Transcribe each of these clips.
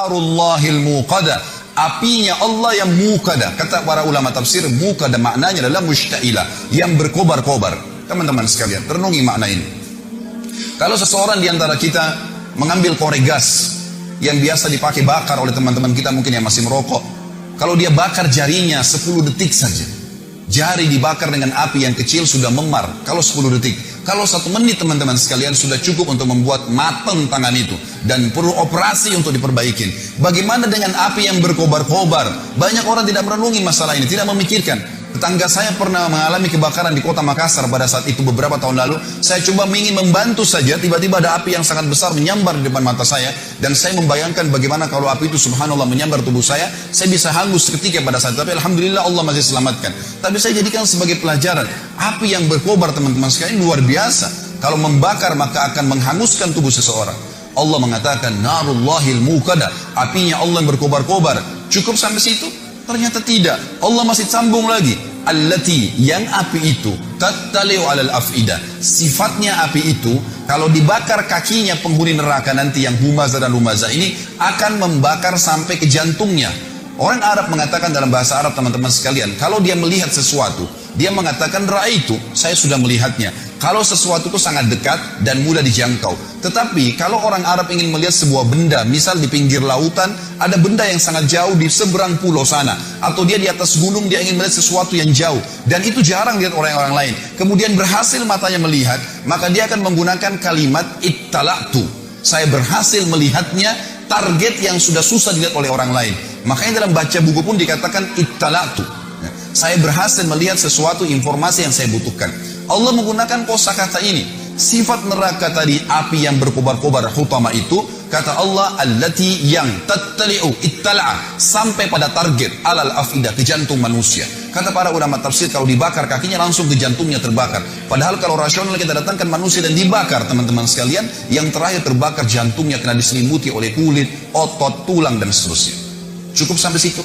narullahil muqada, apinya Allah yang muqada. Kata para ulama tafsir, muqada maknanya adalah mushtailah, yang berkobar-kobar. Teman-teman sekalian, renungi makna ini. Kalau seseorang di antara kita mengambil korek gas yang biasa dipakai bakar oleh teman-teman kita mungkin yang masih merokok, kalau dia bakar jarinya 10 detik saja, jari dibakar dengan api yang kecil sudah memar. Kalau 10 detik, kalau 1 menit teman-teman sekalian sudah cukup untuk membuat matang tangan itu dan perlu operasi untuk diperbaikin. Bagaimana dengan api yang berkobar-kobar? Banyak orang tidak merenungi masalah ini, tidak memikirkan. Tetangga saya pernah mengalami kebakaran di kota Makassar pada saat itu beberapa tahun lalu. Saya coba ingin membantu saja, tiba-tiba ada api yang sangat besar menyambar di depan mata saya. Dan saya membayangkan bagaimana kalau api itu subhanallah menyambar tubuh saya bisa hangus seketika pada saat itu. Tapi alhamdulillah Allah masih selamatkan. Tapi saya jadikan sebagai pelajaran, api yang berkobar teman-teman sekalian luar biasa. Kalau membakar maka akan menghanguskan tubuh seseorang. Allah mengatakan narullahil muqada, apinya Allah yang berkobar-kobar. Cukup sampai situ? Ternyata tidak. Allah masih sambung lagi. Allati, yang api itu tattali'u 'alal af'idah. Sifatnya api itu kalau dibakar kakinya penghuni neraka nanti yang humazah dan lumazah ini akan membakar sampai ke jantungnya. Orang Arab mengatakan dalam bahasa Arab teman-teman sekalian, kalau dia melihat sesuatu, dia mengatakan ra'aitu, saya sudah melihatnya. Kalau sesuatu itu sangat dekat dan mudah dijangkau. Tetapi kalau orang Arab ingin melihat sebuah benda, misal di pinggir lautan, ada benda yang sangat jauh di seberang pulau sana. Atau dia di atas gunung, dia ingin melihat sesuatu yang jauh. Dan itu jarang dilihat oleh orang lain. Kemudian berhasil matanya melihat, maka dia akan menggunakan kalimat ittala'tu. Saya berhasil melihatnya, target yang sudah susah dilihat oleh orang lain. Makanya dalam baca buku pun dikatakan ittala'tu. Saya berhasil melihat sesuatu informasi yang saya butuhkan. Allah menggunakan kosakata ini. Sifat neraka tadi, api yang berkobar-kobar hutama itu, kata Allah, allati yang tattali'u ittala'a, sampai pada target alal afidah, ke jantung manusia. Kata para ulama tafsir, kalau dibakar kakinya langsung ke jantungnya terbakar. Padahal kalau rasional kita datangkan manusia dan dibakar teman-teman sekalian, yang terakhir terbakar jantungnya karena diselimuti oleh kulit, otot, tulang dan seterusnya. Cukup sampai situ?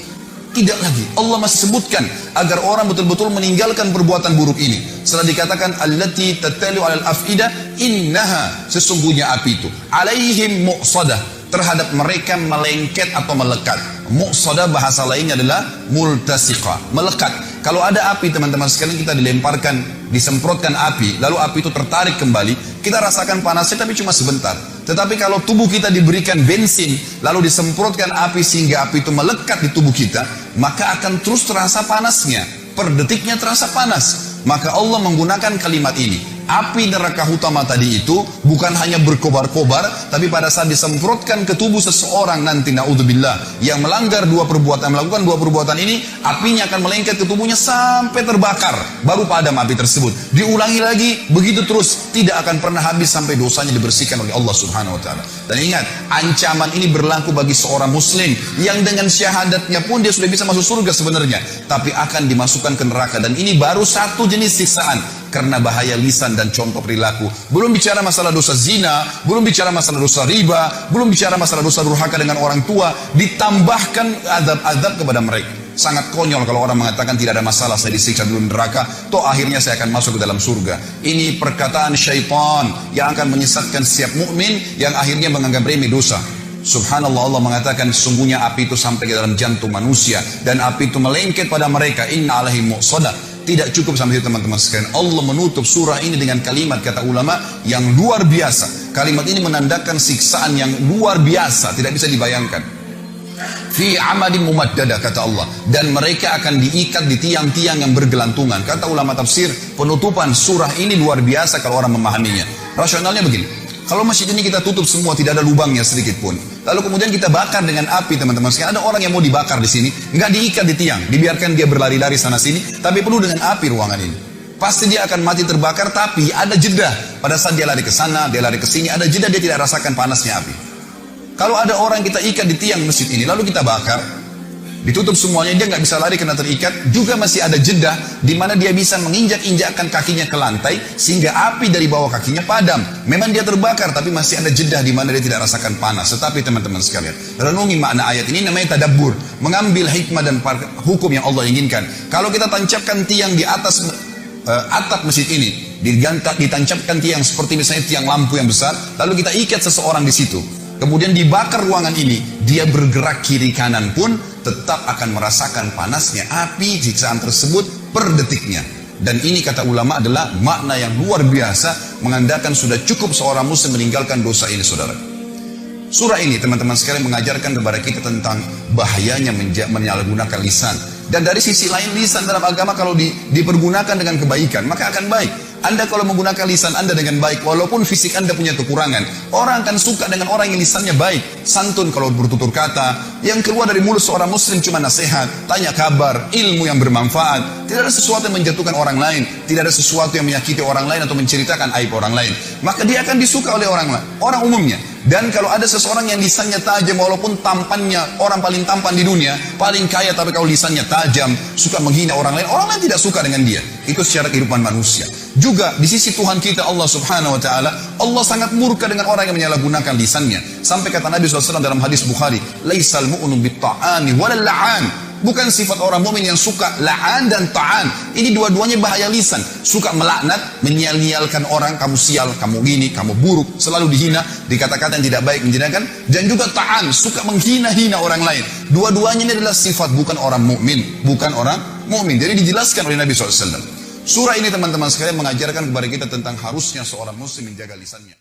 Tidak lagi. Allah masih sebutkan agar orang betul-betul meninggalkan perbuatan buruk ini. Setelah dikatakan allati tattali'u 'alal af'idah, innaha, sesungguhnya api itu alaihim muqsadah, terhadap mereka melengket atau melekat. Muqsadah bahasa lainnya adalah multasiqah, melekat. Kalau ada api teman-teman sekalian, kita dilemparkan, disemprotkan api, lalu api itu tertarik kembali, kita rasakan panasnya tapi cuma sebentar. Tetapi kalau tubuh kita diberikan bensin, lalu disemprotkan api sehingga api itu melekat di tubuh kita, maka akan terus terasa panasnya. Per detiknya terasa panas. Maka Allah menggunakan kalimat ini. Api neraka utama tadi itu bukan hanya berkobar-kobar, tapi pada saat disemprotkan ke tubuh seseorang nanti, na'udzubillah, yang melanggar melakukan dua perbuatan ini, apinya akan melengket ke tubuhnya sampai terbakar, baru padam api tersebut. Diulangi lagi, begitu terus, tidak akan pernah habis sampai dosanya dibersihkan oleh Allah Subhanahu wa Ta'ala. Dan ingat, ancaman ini berlaku bagi seorang muslim yang dengan syahadatnya pun dia sudah bisa masuk surga sebenarnya, tapi akan dimasukkan ke neraka. Dan ini baru satu jenis siksaan karena bahaya lisan dan contoh perilaku. Belum bicara masalah dosa zina, belum bicara masalah dosa riba, belum bicara masalah dosa durhaka dengan orang tua, ditambahkan azab-azab kepada mereka. Sangat konyol kalau orang mengatakan tidak ada masalah, saya disiksa dulu neraka, toh akhirnya saya akan masuk ke dalam surga. Ini perkataan syaitan yang akan menyesatkan setiap mukmin yang akhirnya menganggap remeh dosa. Subhanallah, Allah mengatakan sesungguhnya api itu sampai ke dalam jantung manusia dan api itu melengket pada mereka. Inna alaihim muqsadah. Tidak cukup sampai itu teman-teman sekalian. Allah menutup surah ini dengan kalimat, kata ulama, yang luar biasa. Kalimat ini menandakan siksaan yang luar biasa, tidak bisa dibayangkan. Fi amadin mumaddada, kata Allah, dan mereka akan diikat di tiang-tiang yang bergelantungan. Kata ulama tafsir, penutupan surah ini luar biasa kalau orang memahaminya. Rasionalnya begini, kalau masjid ini kita tutup semua, tidak ada lubangnya sedikit pun, lalu kemudian kita bakar dengan api teman-teman sekalian, ada orang yang mau dibakar di sini, nggak diikat di tiang, dibiarkan dia berlari-lari sana sini, tapi penuh dengan api ruangan ini. Pasti dia akan mati terbakar, tapi ada jeda. Pada saat dia lari ke sana, dia lari ke sini, ada jeda, dia tidak rasakan panasnya api. Kalau ada orang kita ikat di tiang masjid ini, lalu kita bakar, ditutup semuanya, dia nggak bisa lari karena terikat, juga masih ada jeda di mana dia bisa menginjak-injakkan kakinya ke lantai sehingga api dari bawah kakinya padam. Memang dia terbakar, tapi masih ada jeda di mana dia tidak rasakan panas. Tetapi teman-teman sekalian, renungi makna ayat ini, namanya tadabbur, mengambil hikmah dan hukum yang Allah inginkan. Kalau kita tancapkan tiang di atas atap masjid ini, ditancapkan tiang seperti misalnya tiang lampu yang besar, lalu kita ikat seseorang di situ, kemudian dibakar ruangan ini, dia bergerak kiri kanan pun tetap akan merasakan panasnya api siksaan tersebut per detiknya. Dan ini kata ulama adalah makna yang luar biasa, mengandalkan sudah cukup seorang muslim meninggalkan dosa ini, saudara. Surah ini teman-teman sekalian mengajarkan kepada kita tentang bahayanya menyalahgunakan lisan. Dan dari sisi lain, lisan dalam agama kalau dipergunakan dengan kebaikan maka akan baik. Anda kalau menggunakan lisan Anda dengan baik, walaupun fisik Anda punya kekurangan, orang akan suka dengan orang yang lisannya baik, santun kalau bertutur kata, yang keluar dari mulut seorang muslim cuma nasihat, tanya kabar, ilmu yang bermanfaat, tidak ada sesuatu yang menjatuhkan orang lain, tidak ada sesuatu yang menyakiti orang lain atau menceritakan aib orang lain, maka dia akan disuka oleh orang umumnya. Dan kalau ada seseorang yang lisannya tajam, walaupun tampannya orang paling tampan di dunia, paling kaya, tapi kalau lisannya tajam, suka menghina orang lain tidak suka dengan dia. Itu secara kehidupan manusia. Juga di sisi Tuhan kita Allah Subhanahu wa taala, Allah sangat murka dengan orang yang menyalahgunakan lisannya. Sampai kata Nabi SAW dalam hadis Bukhari, "Laisal mu'minu bit-ta'ani wal la'an." Bukan sifat orang mukmin yang suka la'an dan ta'an. Ini dua-duanya bahaya lisan. Suka melaknat, menyia-nyialkan orang, kamu sial, kamu gini, kamu buruk, selalu dihina, dikata-kata yang tidak baik, menjinakkan. Dan juga ta'an, suka menghina-hina orang lain. Dua-duanya ini adalah sifat bukan orang mukmin, bukan orang mukmin. Jadi dijelaskan oleh Nabi SAW. Surah ini teman-teman sekalian mengajarkan kepada kita tentang harusnya seorang muslim menjaga lisannya.